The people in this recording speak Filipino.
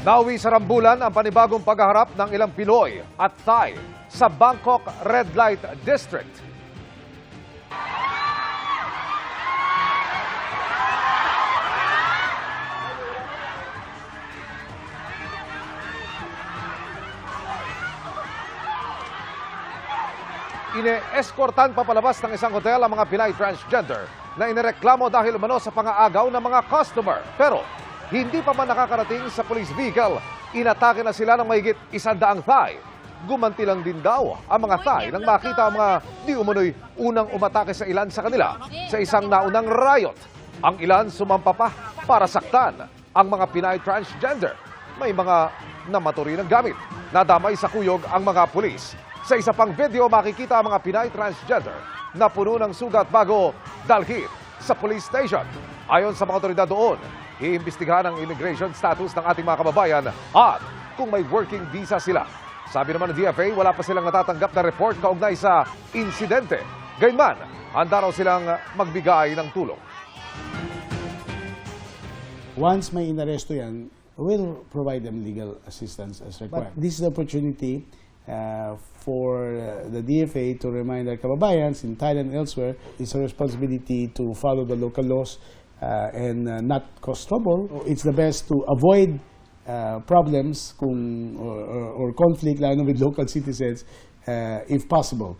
Nauwi sa rambulan ang panibagong paghaharap ng ilang Pinoy at Thai sa Bangkok Red Light District. Ine-eskortan papalabas ng isang hotel ang mga Pinay transgender na inireklamo dahil umano sa pangaagaw ng mga customer. Pero hindi pa man nakakarating sa police vehicle, inatake na sila ng mahigit 100 Thai. Gumanti lang din daw ang mga Thai nang makita ang mga di umano'y unang umatake sa ilan sa kanila sa isang naunang riot. Ang ilan sumampa pa para saktan ang mga Pinay transgender. May mga namaturi ng gamit. Nadamay sa kuyog ang mga pulis. Sa isa pang video, makikita ang mga Pinay transgender na puno ng sugat bago dalhin sa police station. Ayon sa mga otoridad doon, iimbestigahan ang immigration status ng ating mga kababayan at kung may working visa sila. Sabi naman ng DFA, wala pa silang natatanggap na report kaugnay sa insidente. Gayunman, handa raw silang magbigay ng tulong. Once may inaresto yan, we'll provide them legal assistance as required. But this is the opportunity for the DFA to remind our kababayans in Thailand and elsewhere, it's a responsibility to follow the local laws and not cause trouble. It's the best to avoid problems or conflict lalo with local citizens if possible.